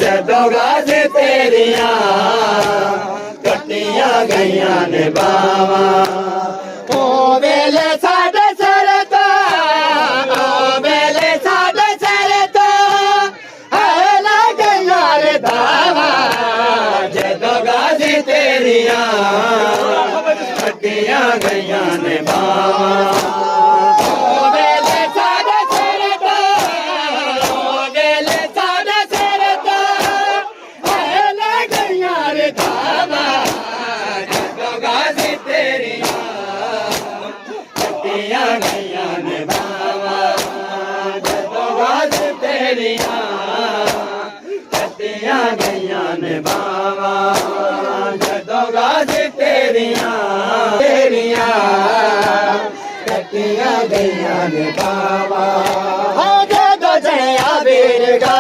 जदों गाज़ी तेरियां कट्टियां गईयां ने बावां ओ वेले साडे सिर तो ओ वेले साडे सिर तो हैला गईयां ने बावां जदों गाज़ी तेरियां कट्टियां गईयां ने बावां कट्टियां गईयां ने बावां जदों गाज़ी तेरियां कट्टियां गईयां ने बावां जदों जया वीरगा